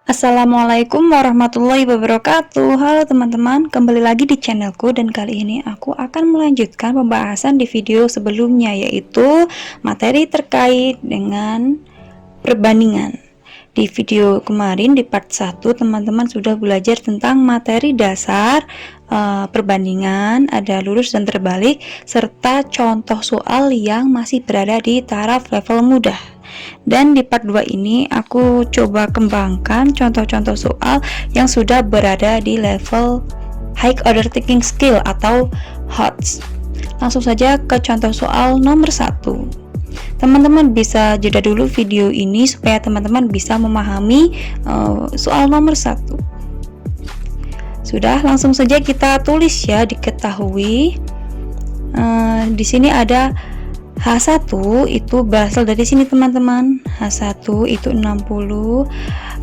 Assalamualaikum warahmatullahi wabarakatuh. Halo teman-teman, kembali lagi di channelku dan kali ini aku akan melanjutkan pembahasan di video sebelumnya, yaitu materi terkait dengan perbandingan. Di video kemarin di part 1 teman-teman sudah belajar tentang materi dasar perbandingan, ada lurus dan terbalik, serta contoh soal yang masih berada di taraf level mudah. Dan di part 2 ini aku coba kembangkan contoh-contoh soal yang sudah berada di level high order thinking skill atau HOTS. Langsung saja ke contoh soal nomor 1. Teman-teman bisa jeda dulu video ini supaya teman-teman bisa memahami soal nomor 1. Sudah, langsung saja kita tulis ya, diketahui di sini ada H1 itu berasal dari sini teman-teman. H1 itu 60,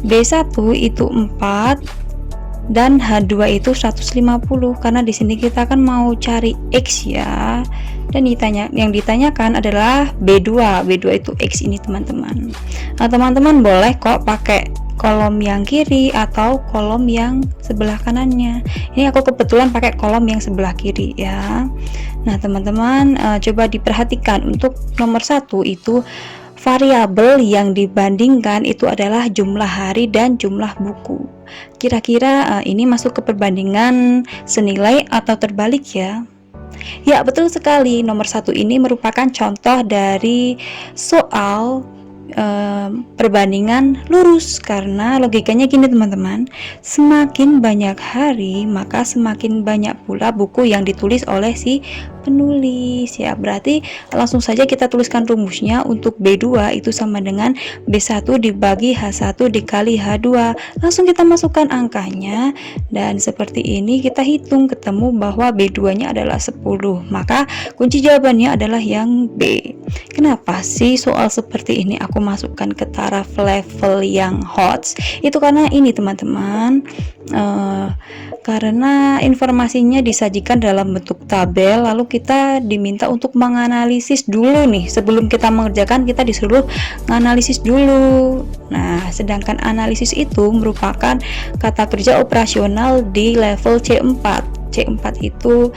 B1 itu 4, dan H2 itu 150. Karena di sini kita kan mau cari X ya. Dan yang ditanyakan adalah B2. B2 itu X ini teman-teman. Nah, teman-teman boleh kok pakai kolom yang kiri atau kolom yang sebelah kanannya. Ini aku kebetulan pakai kolom yang sebelah kiri ya. Nah teman-teman, coba diperhatikan untuk nomor 1 itu variabel yang dibandingkan itu adalah jumlah hari dan jumlah buku. Kira-kira ini masuk ke perbandingan senilai atau terbalik ya? Ya, betul sekali. Nomor 1 ini merupakan contoh dari soal perbandingan lurus, karena logikanya gini teman-teman, semakin banyak hari maka semakin banyak pula buku yang ditulis oleh si penulis ya. Berarti langsung saja kita tuliskan rumusnya. Untuk B2 itu sama dengan B1 dibagi H1 dikali H2. Langsung kita masukkan angkanya dan seperti ini kita hitung, ketemu bahwa B2 nya adalah 10. Maka kunci jawabannya adalah yang B. Kenapa sih soal seperti ini aku masukkan ke taraf level yang HOTS? Itu karena ini teman-teman, karena informasinya disajikan dalam bentuk tabel, lalu kita diminta untuk menganalisis dulu nih. Sebelum kita mengerjakan kita disuruh menganalisis dulu. Nah, sedangkan analisis itu merupakan kata kerja operasional di level C4. C4 itu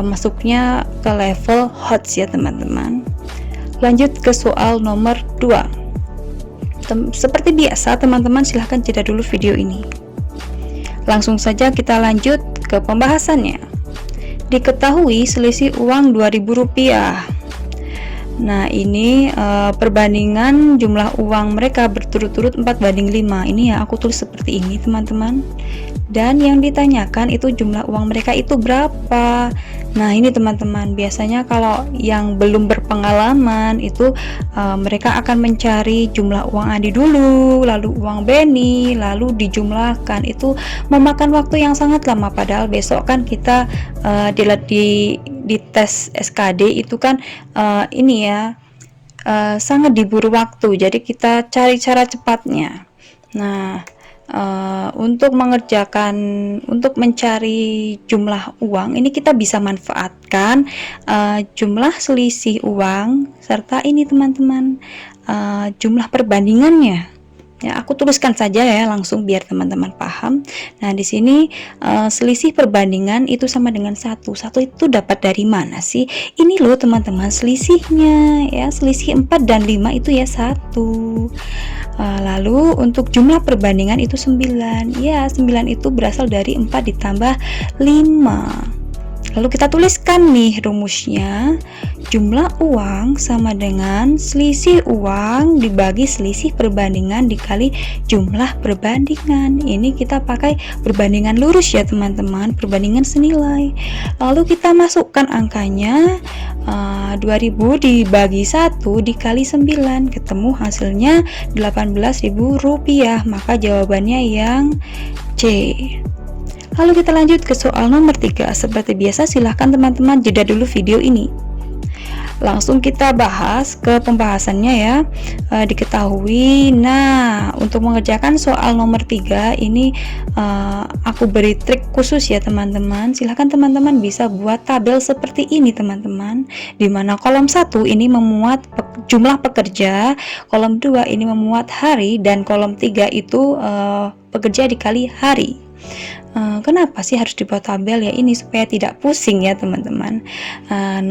masuknya ke level HOTS ya teman-teman. Lanjut ke soal nomor 2. Seperti biasa teman-teman silahkan jeda dulu video ini. Langsung saja kita lanjut ke pembahasannya. Diketahui selisih uang Rp2.000. Nah ini perbandingan jumlah uang mereka berturut-turut 4:5. Ini ya aku tulis seperti ini teman-teman. Dan yang ditanyakan itu jumlah uang mereka itu berapa. Nah ini teman-teman, biasanya kalau yang belum berpengalaman itu mereka akan mencari jumlah uang Adi dulu, lalu uang Beni, lalu dijumlahkan. Itu memakan waktu yang sangat lama, padahal besok kan kita di tes SKD itu kan ini ya sangat diburu waktu, jadi kita cari cara cepatnya. Nah untuk mencari jumlah uang ini kita bisa manfaatkan jumlah selisih uang serta ini teman-teman, jumlah perbandingannya. Ya, aku tuliskan saja ya langsung biar teman-teman paham. Nah, di sini selisih perbandingan itu sama dengan 1. 1 itu dapat dari mana sih? Ini loh teman-teman selisihnya ya, selisih 4 dan 5 itu ya 1. Lalu untuk jumlah perbandingan itu 9. Ya, 9 itu berasal dari 4 ditambah 5. Lalu kita tuliskan nih rumusnya. Jumlah uang sama dengan selisih uang dibagi selisih perbandingan dikali jumlah perbandingan. Ini kita pakai perbandingan lurus ya teman-teman, perbandingan senilai. Lalu kita masukkan angkanya, 2000 dibagi 1 dikali 9, ketemu hasilnya Rp18.000. Maka jawabannya yang C. Lalu kita lanjut ke soal nomor 3. Seperti biasa silahkan teman-teman jeda dulu video ini. Langsung kita bahas ke pembahasannya ya. Diketahui, nah untuk mengerjakan soal nomor 3 ini aku beri trik khusus ya teman-teman. Silahkan teman-teman bisa buat tabel seperti ini teman-teman, dimana kolom 1 ini memuat jumlah pekerja, kolom 2 ini memuat hari, dan kolom 3 itu pekerja dikali hari. Kenapa sih harus dibuat tabel ya? Ini supaya tidak pusing ya teman-teman.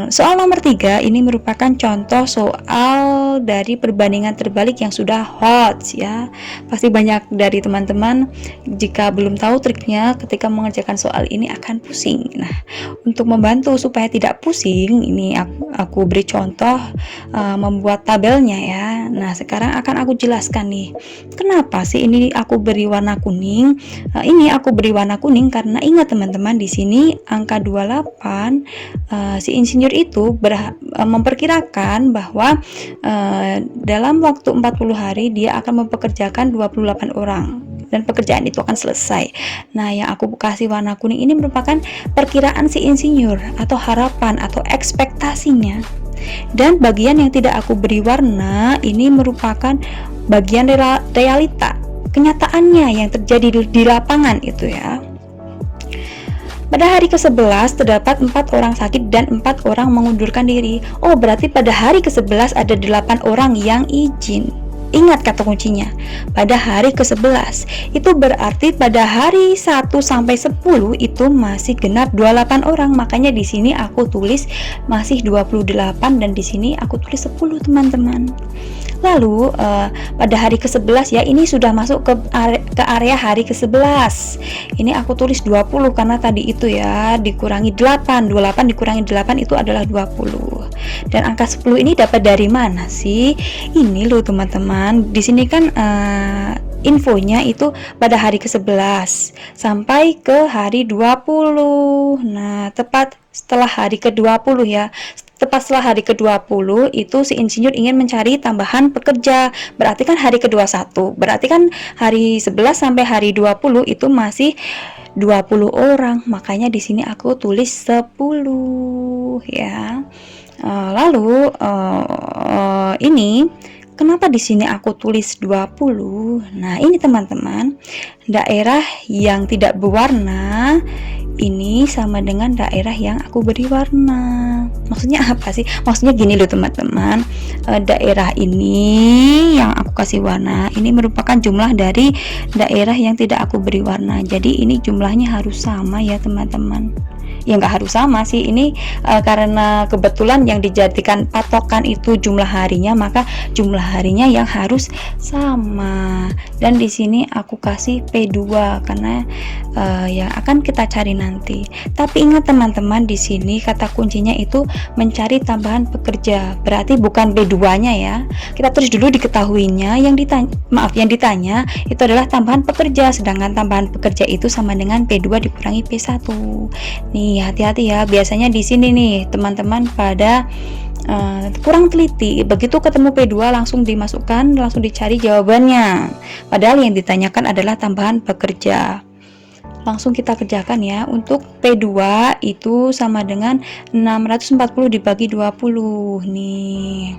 Soal nomor 3 ini merupakan contoh soal dari perbandingan terbalik yang sudah hot ya. Pasti banyak dari teman-teman jika belum tahu triknya ketika mengerjakan soal ini akan pusing. Nah, untuk membantu supaya tidak pusing, ini aku beri contoh membuat tabelnya ya. Nah, sekarang akan aku jelaskan nih. Kenapa sih ini aku beri warna kuning? Ini aku beri warna kuning karena ingat teman-teman, di sini angka 28 si insinyur itu memperkirakan bahwa dalam waktu 40 hari dia akan mempekerjakan 28 orang dan pekerjaan itu akan selesai. Nah, yang aku kasih warna kuning ini merupakan perkiraan si insinyur atau harapan atau ekspektasinya. Dan bagian yang tidak aku beri warna ini merupakan bagian realita, kenyataannya yang terjadi di lapangan itu ya. Pada hari ke-11 terdapat 4 orang sakit dan 4 orang mengundurkan diri. Oh, berarti pada hari ke-11 ada 8 orang yang izin. Ingat kata kuncinya, pada hari ke-11. Itu berarti pada hari 1 sampai 10 itu masih genap 28 orang. Makanya di sini aku tulis masih 28 dan di sini aku tulis 10 teman-teman. Lalu pada hari ke-11 ya, ini sudah masuk ke area hari ke-11. Ini aku tulis 20 karena tadi itu ya dikurangi 8. 28 dikurangi 8 itu adalah 20. Dan angka 10 ini dapat dari mana sih? Ini loh teman-teman. Di sini kan infonya itu pada hari ke-11 sampai ke hari 20. Nah, tepat setelah hari ke-20 ya. Tepat setelah hari ke-20 itu si insinyur ingin mencari tambahan pekerja. Berarti kan hari ke-21. Berarti kan hari 11 sampai hari 20 itu masih 20 orang. Makanya di sini aku tulis 10 ya. Lalu ini kenapa di sini aku tulis 20? Nah, ini teman-teman, daerah yang tidak berwarna ini sama dengan daerah yang aku beri warna. Maksudnya apa sih? Maksudnya gini loh teman-teman, daerah ini yang aku kasih warna ini merupakan jumlah dari daerah yang tidak aku beri warna. Jadi ini jumlahnya harus sama ya teman-teman. Ya nggak harus sama sih, ini karena kebetulan yang dijadikan patokan itu jumlah harinya, maka jumlah harinya yang harus sama. Dan di sini aku kasih P2 karena yang akan kita cari nanti. Tapi ingat teman-teman, di sini kata kuncinya itu mencari tambahan pekerja. Berarti bukan B2-nya ya. Kita terus dulu diketahuinya yang ditanya itu adalah tambahan pekerja, sedangkan tambahan pekerja itu sama dengan P2 dikurangi P1. Nih, hati-hati ya, biasanya di sini nih teman-teman pada kurang teliti. Begitu ketemu P2 langsung dimasukkan, langsung dicari jawabannya, padahal yang ditanyakan adalah tambahan pekerja. Langsung kita kerjakan ya. Untuk P2 itu sama dengan 640 dibagi 20 nih,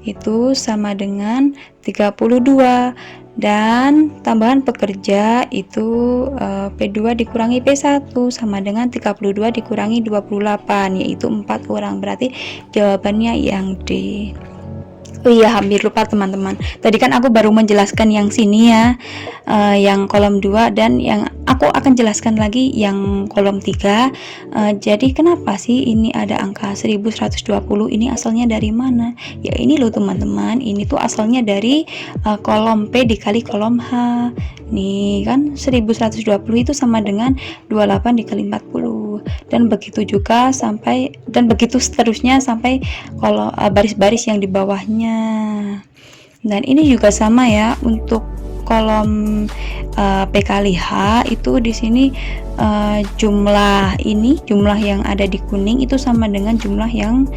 itu sama dengan 32. Dan tambahan pekerja itu P2 dikurangi P1 sama dengan 32 dikurangi 28, yaitu 4 orang. Berarti jawabannya yang D. Oh iya, hampir lupa teman-teman. Tadi kan aku baru menjelaskan yang sini ya, yang kolom 2, dan yang aku akan jelaskan lagi yang kolom 3. Jadi kenapa sih ini ada angka 1120? Ini asalnya dari mana? Ya ini loh teman-teman, ini tuh asalnya dari kolom P dikali kolom H. Nih kan 1120 itu sama dengan 28 dikali 40. Dan begitu juga sampai, dan begitu seterusnya sampai kalau baris-baris yang di bawahnya. Dan ini juga sama ya untuk kolom P kali H itu di sini jumlah yang ada di kuning itu sama dengan jumlah yang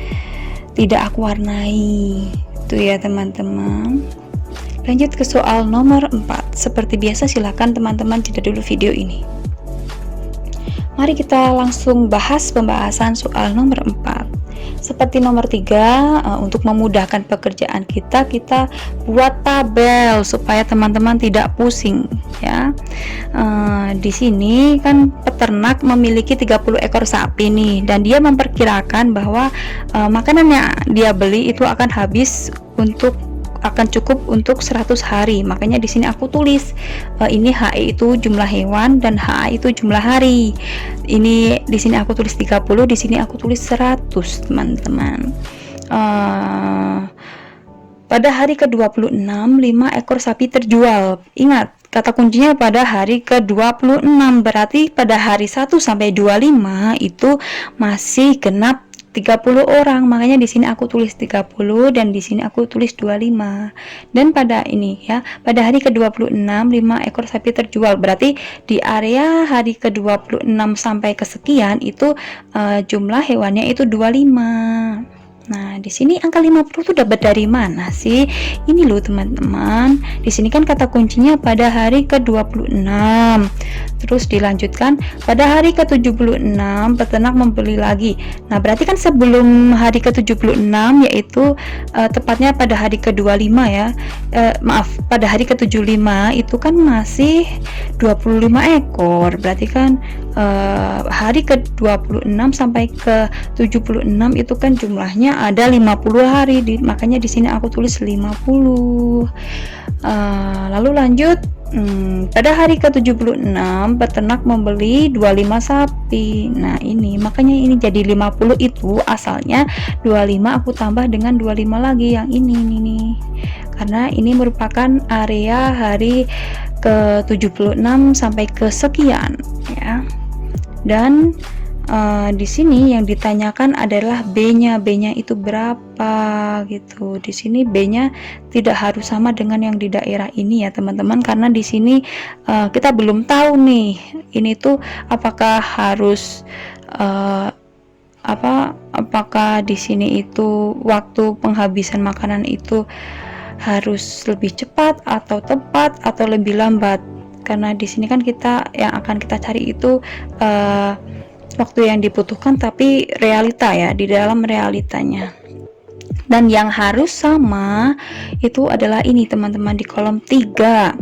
tidak aku warnai. Itu ya teman-teman. Lanjut ke soal nomor 4. Seperti biasa silakan teman-teman jeda dulu video ini. Mari kita langsung bahas pembahasan soal nomor 4. seperti nomor 3, untuk memudahkan pekerjaan kita buat tabel supaya teman-teman tidak pusing ya. Di sini kan peternak memiliki 30 ekor sapi nih, dan dia memperkirakan bahwa makanan yang dia beli itu akan cukup untuk 100 hari. Makanya di sini aku tulis ini HE itu jumlah hewan dan HA itu jumlah hari. Ini di sini aku tulis 30, di sini aku tulis 100, teman-teman. Pada hari ke-26, 5 ekor sapi terjual. Ingat, kata kuncinya pada hari ke-26, berarti pada hari 1 sampai 25 itu masih genap 30 orang. Makanya di sini aku tulis 30 dan di sini aku tulis 25. Dan pada ini ya, pada hari ke-26 5 ekor sapi terjual. Berarti di area hari ke-26 sampai kesekian itu jumlah hewannya itu 25. Nah, di sini angka 50 itu dapat dari mana sih? Ini loh teman-teman. Di sini kan kata kuncinya pada hari ke-26. Terus dilanjutkan pada hari ke-76 peternak membeli lagi. Nah, berarti kan sebelum hari ke-76, yaitu tepatnya pada hari ke-25 ya. Pada hari ke-75 itu kan masih 25 ekor. Berarti kan hari ke-26 sampai ke-76 itu kan jumlahnya ada 50 hari, makanya di sini aku tulis 50. Lalu lanjut, pada hari ke-76 peternak membeli 25 sapi. Nah, ini makanya ini jadi 50, itu asalnya 25 aku tambah dengan 25 lagi yang ini nih. Karena ini merupakan area hari ke-76 sampai kesekian ya. Dan di sini yang ditanyakan adalah B-nya itu berapa gitu. Di sini B-nya tidak harus sama dengan yang di daerah ini ya teman-teman, karena di sini kita belum tahu nih ini tuh apakah harus apakah di sini itu waktu penghabisan makanan itu harus lebih cepat atau tepat atau lebih lambat. Karena di sini kan yang akan kita cari itu waktu yang dibutuhkan, tapi realita ya, di dalam realitanya. Dan yang harus sama itu adalah ini teman-teman, di kolom 3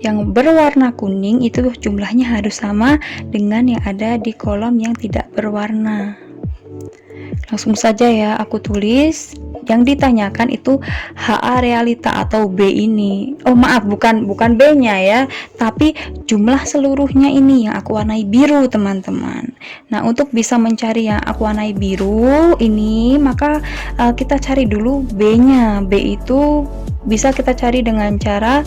yang berwarna kuning itu jumlahnya harus sama dengan yang ada di kolom yang tidak berwarna. Langsung saja ya aku tulis. Yang ditanyakan itu HA realita atau B ini. Oh maaf, bukan B-nya ya, tapi jumlah seluruhnya ini yang aku warnai biru teman-teman. Nah, untuk bisa mencari yang aku warnai biru ini, maka kita cari dulu B-nya. B itu bisa kita cari dengan cara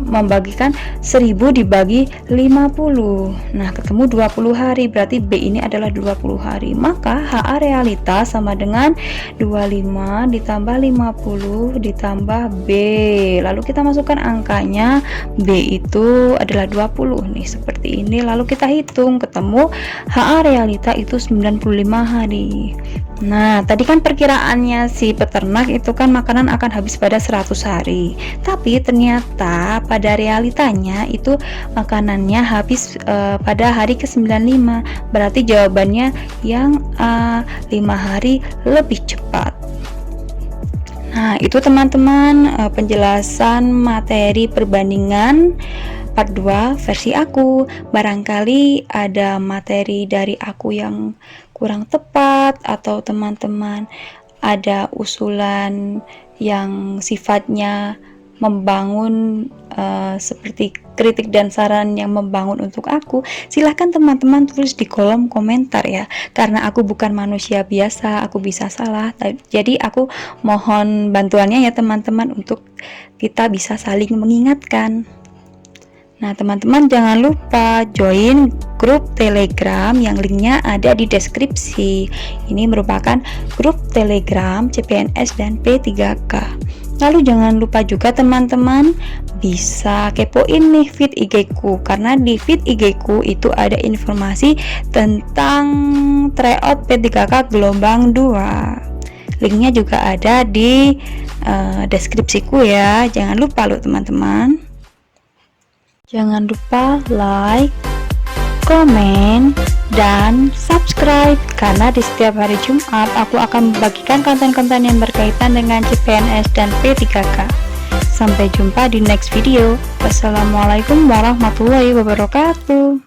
membagikan 1000 dibagi 50. Nah, ketemu 20 hari, berarti B ini adalah 20 hari. Maka HA realita sama dengan 25 ditambah 50 ditambah B. Lalu kita masukkan angkanya. B itu adalah 20 nih, seperti ini. Lalu kita hitung, ketemu HA realita itu 95 hari. Nah, tadi kan perkiraannya si peternak itu kan makanan akan habis pada 100 hari. Tapi ternyata pada realitanya itu makanannya habis pada hari ke-95. Berarti jawabannya yang 5 hari lebih cepat. Nah, itu teman-teman penjelasan materi perbandingan part 2 versi aku. Barangkali ada materi dari aku yang kurang tepat, atau teman-teman ada usulan yang sifatnya membangun seperti kritik dan saran yang membangun untuk aku, silahkan teman-teman tulis di kolom komentar ya, karena aku bukan manusia biasa, aku bisa salah. Jadi aku mohon bantuannya ya teman-teman, untuk kita bisa saling mengingatkan. Nah, teman-teman jangan lupa join grup Telegram yang linknya ada di deskripsi. Ini merupakan grup Telegram CPNS dan P3K. Lalu jangan lupa juga teman-teman bisa kepoin nih feed IG ku, karena di feed IG ku itu ada informasi tentang tryout P3K gelombang 2. Linknya juga ada di deskripsiku ya. Jangan lupa loh teman-teman. Jangan lupa like, komen, dan subscribe, karena di setiap hari Jumat aku akan membagikan konten-konten yang berkaitan dengan CPNS dan P3K. Sampai jumpa di next video. Wassalamualaikum warahmatullahi wabarakatuh.